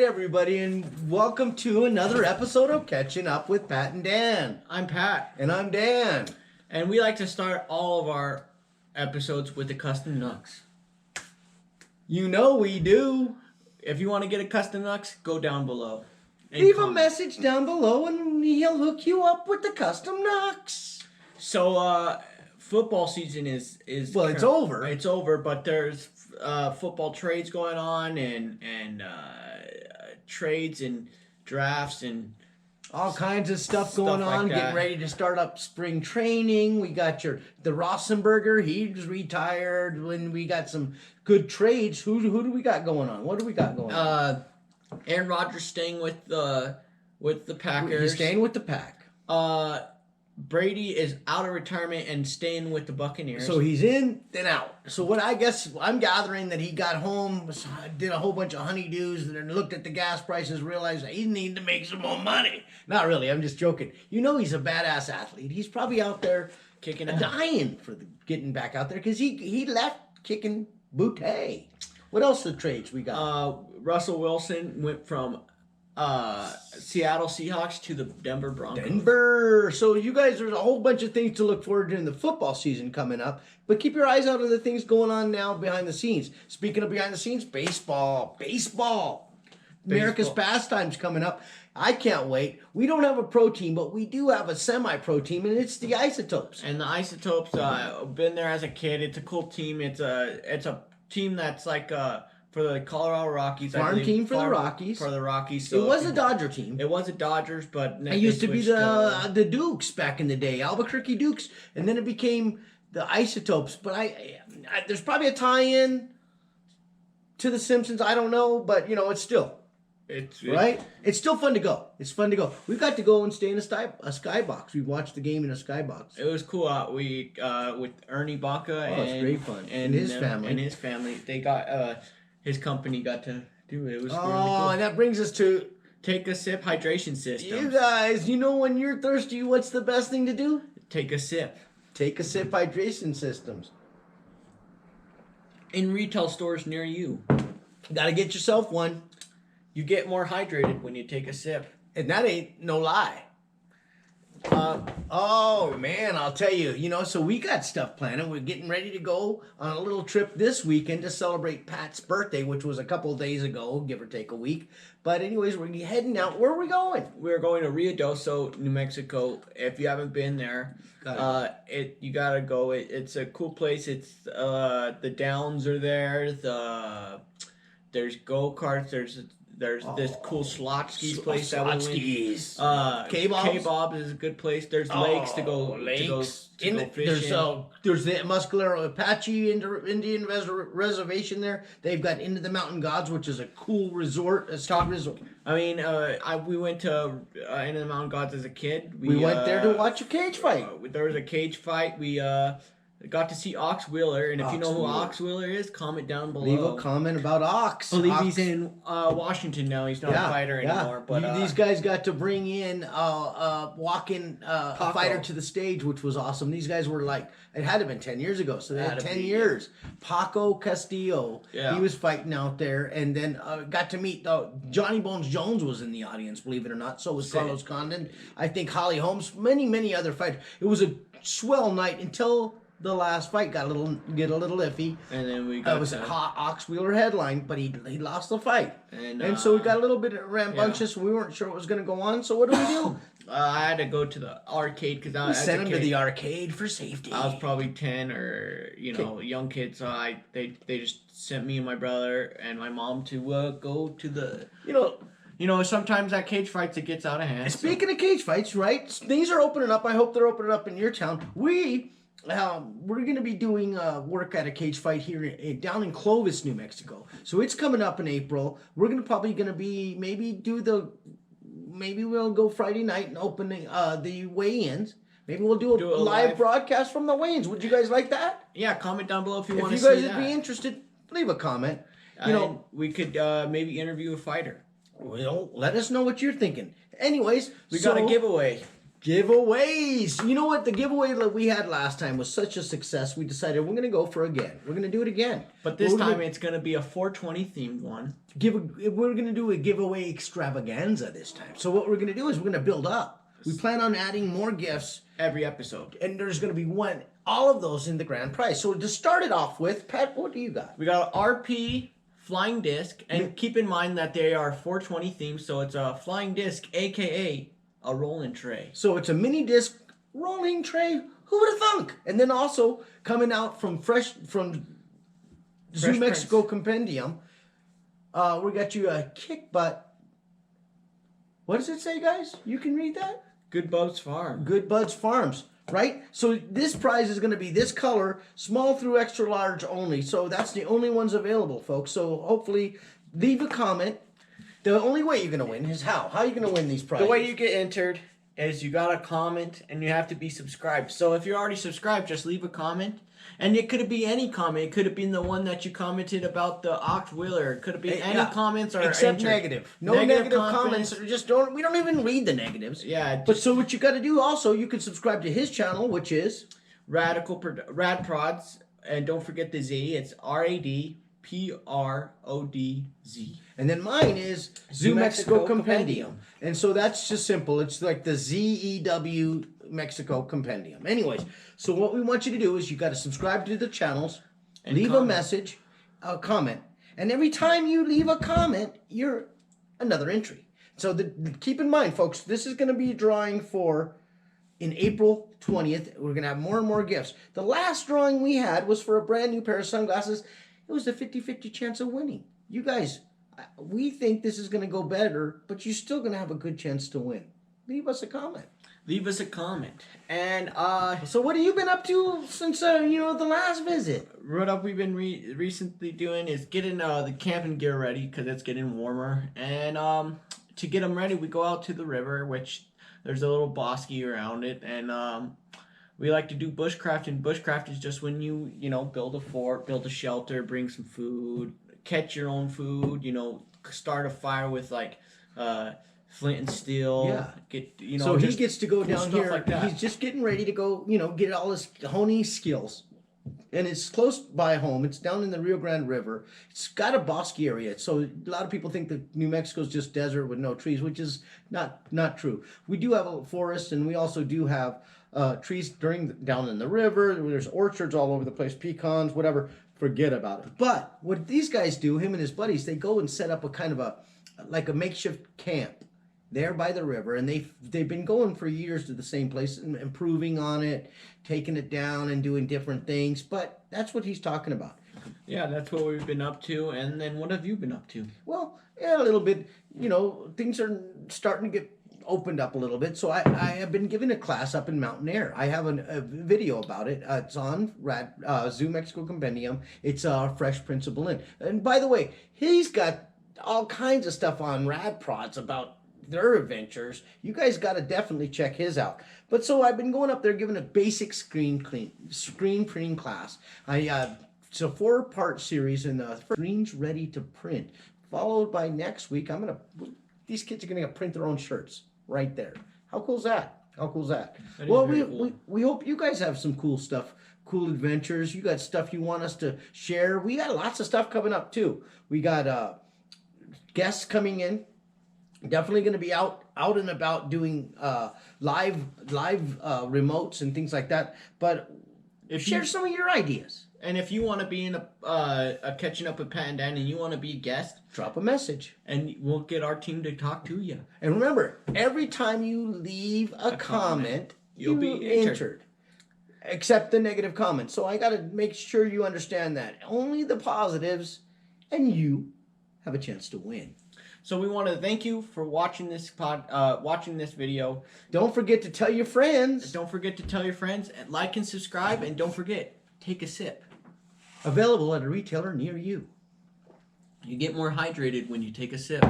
everybody, and welcome to another episode of Catching Up with Pat and Dan. I'm Pat. And I'm Dan. And we like to start all of our episodes with the custom nooks. You know we do. If you want to get a custom nooks, go down below. Leave a message down below and he'll hook you up with the custom nooks. So, football season is well, it's over. It's over, but there's football trades going on and trades and drafts and all kinds of stuff going on. Getting ready to start up spring training. We got the Rosenberger. He's retired. When we got some good trades. Who do we got going on? What do we got going on? Aaron Rodgers staying with the Packers. He's staying with the Pack. Brady is out of retirement and staying with the Buccaneers. So he's in, then out. So what I guess I'm gathering that he got home, did a whole bunch of honeydews, and then looked at the gas prices, realized that he needed to make some more money. Not really, I'm just joking. You know he's a badass athlete. He's probably out there kicking, dying for getting back out there because he left kicking booty. What else the trades we got? Russell Wilson went from Seattle Seahawks to the Denver Broncos. Denver. So you guys, there's a whole bunch of things to look forward to in the football season coming up. But keep your eyes out on the things going on now behind the scenes. Speaking of behind the scenes, baseball. America's pastimes coming up. I can't wait. We don't have a pro team, but we do have a semi-pro team, and it's the Isotopes. And the Isotopes, been there as a kid. It's a cool team. It's a team that's like for the Colorado Rockies. Farm team for the Rockies. For the Rockies. So it was a Dodger team. It was a Dodgers, but it used to be the Dukes back in the day, Albuquerque Dukes, and then it became the Isotopes. But I there's probably a tie-in to the Simpsons. I don't know, but it's still. Right? It's still fun to go. It's fun to go. We've got to go and stay in a skybox. We watched the game in a skybox. It was cool. We with Ernie Baca it's great fun. And his family. They got his company got to do it. It was really cool. And that brings us to Take a Sip hydration system. You guys, when you're thirsty, what's the best thing to do? Take a sip. Take a Sip hydration systems. In retail stores near you. Gotta get yourself one. You get more hydrated when you take a sip. And that ain't no lie. Oh, man, I'll tell you. So we got stuff planned. We're getting ready to go on a little trip this weekend to celebrate Pat's birthday, which was a couple of days ago, give or take a week. But anyways, we're heading out. Where are we going? We're going to Ruidoso, New Mexico. If you haven't been there, you gotta go. It's a cool place. It's the downs are there. There's go-karts. There's this cool Slotsky's place that we went. K-Bob's is a good place. There's lakes to go fishing. There's the Muscalero Apache Indian Reservation there. They've got Into the Mountain Gods, which is a cool resort, a ski resort. I mean, we went to Into the Mountain Gods as a kid. We went there to watch a cage fight. There was a cage fight. We got to see Ox Wheeler, and if you know who Ox Wheeler is, comment down below. Leave a comment about Ox. I believe he's in Washington now. He's not a fighter anymore. But these guys got to bring in a walk-in fighter to the stage, which was awesome. These guys were it had to have been 10 years ago, so they had 10 years. Paco Castillo, he was fighting out there, and then got to meet Johnny Bones Jones was in the audience, believe it or not. So was Carlos Condon. I think Holly Holmes, many other fighters. It was a swell night until the last fight got a little iffy, and then we got Ox Wheeler headline, but he lost the fight, and so we got a little bit rambunctious. We weren't sure what was going to go on. So what do we do? I had to go to the arcade because I sent him to the arcade for safety. I was probably 10 or young kid, so they just sent me and my brother and my mom to go to the. Sometimes at cage fights it gets out of hand. Speaking of cage fights, right? Things are opening up. I hope they're opening up in your town. We're going to be doing work at a cage fight here down in Clovis, New Mexico. So it's coming up in April. We're maybe we'll go Friday night and open the weigh-ins. Maybe we'll do a live broadcast from the weigh-ins. Would you guys like that? Yeah, comment down below if you want to see that. If you guys would be interested, leave a comment. We could maybe interview a fighter. Well, let us know what you're thinking. Anyways, we got a giveaway. Giveaways. You know what? The giveaway that we had last time was such a success. We decided we're going to go for again. We're going to do it again. But this time it's going to be a 420 themed one. We're going to do a giveaway extravaganza this time. So what we're going to do is we're going to build up. We plan on adding more gifts every episode. And there's going to be all of those in the grand prize. So to start it off with, Pat, what do you got? We got an RP flying disc. And keep in mind that they are 420 themed. So it's a flying disc, a.k.a. a rolling tray. So it's a mini disc rolling tray. Who would have thunk? And then also coming out from Zoo Mexico Compendium, we got you a kick butt. What does it say, guys? You can read that? Good Buds Farm. Good Buds Farms, right? So this prize is going to be this color, small through extra large only. So that's the only ones available, folks. So hopefully leave a comment. The only way you're going to win is how? How are you going to win these prizes? The way you get entered is you got to comment and you have to be subscribed. So if you're already subscribed, just leave a comment. And it could be any comment. It could have been the one that you commented about the Oct Wheeler. It could have been any comments or except negative. No negative comments. We don't even read the negatives. Yeah. But so what you got to do also, you can subscribe to his channel, which is Radprodzz, and don't forget the Z. It's Radprodz. And then mine is Zoo Mexico Compendium. And so that's just simple. It's like the ZEW Mexico Compendium. Anyways, so what we want you to do is you got to subscribe to the channels, and leave a message, a comment. And every time you leave a comment, you're another entry. So keep in mind, folks, this is going to be a drawing for in April 20th. We're going to have more and more gifts. The last drawing we had was for a brand new pair of sunglasses. It was a 50-50 chance of winning. You guys, we think this is going to go better, but you're still going to have a good chance to win. Leave us a comment. Leave us a comment. And so what have you been up to since the last visit? What we've been recently doing is getting the camping gear ready because it's getting warmer. And to get them ready, we go out to the river, which there's a little bosky around it, and we like to do bushcraft, and bushcraft is just when you build a fort, build a shelter, bring some food, catch your own food, start a fire with like flint and steel. Yeah. So he gets to go cool down here. Like that. He's just getting ready to go, get all his hone skills. And it's close by home. It's down in the Rio Grande River. It's got a bosky area. So a lot of people think that New Mexico is just desert with no trees, which is not true. We do have a forest, and we also do have trees down in the river. There's orchards all over the place, pecans, whatever. Forget about it. But what these guys do, him and his buddies, they go and set up a kind of a makeshift camp there by the river, and they've been going for years to the same place and improving on it, taking it down and doing different things. But that's what he's talking about. Yeah, that's what we've been up to. And then what have you been up to? Well, yeah, a little bit. Things are starting to get opened up a little bit. So I have been giving a class up in Mountain Air. I have a video about it. It's on Zoo Mexico Compendium. It's Fresh Principle Inn. And by the way, he's got all kinds of stuff on Radprodzz about their adventures. You guys got to definitely check his out. But so I've been going up there giving a basic screen printing class. It's a 4-part series, and the screen's ready to print. Followed by next week, these kids are gonna print their own shirts right there. How cool is that? Well, we hope you guys have some cool stuff, cool adventures. You got stuff you want us to share. We got lots of stuff coming up too. We got guests coming in. Definitely going to be out and about doing live remotes and things like that. But share some of your ideas. And if you want to be in a Catching Up with Pat and Dan and you want to be a guest, drop a message. And we'll get our team to talk to you. And remember, every time you leave a comment, you'll be entered. Except the negative comments. So I got to make sure you understand that. Only the positives, and you have a chance to win. So we want to thank you for watching this video. Don't forget to tell your friends. And like and subscribe, and don't forget, take a sip. Available at a retailer near you. You get more hydrated when you take a sip.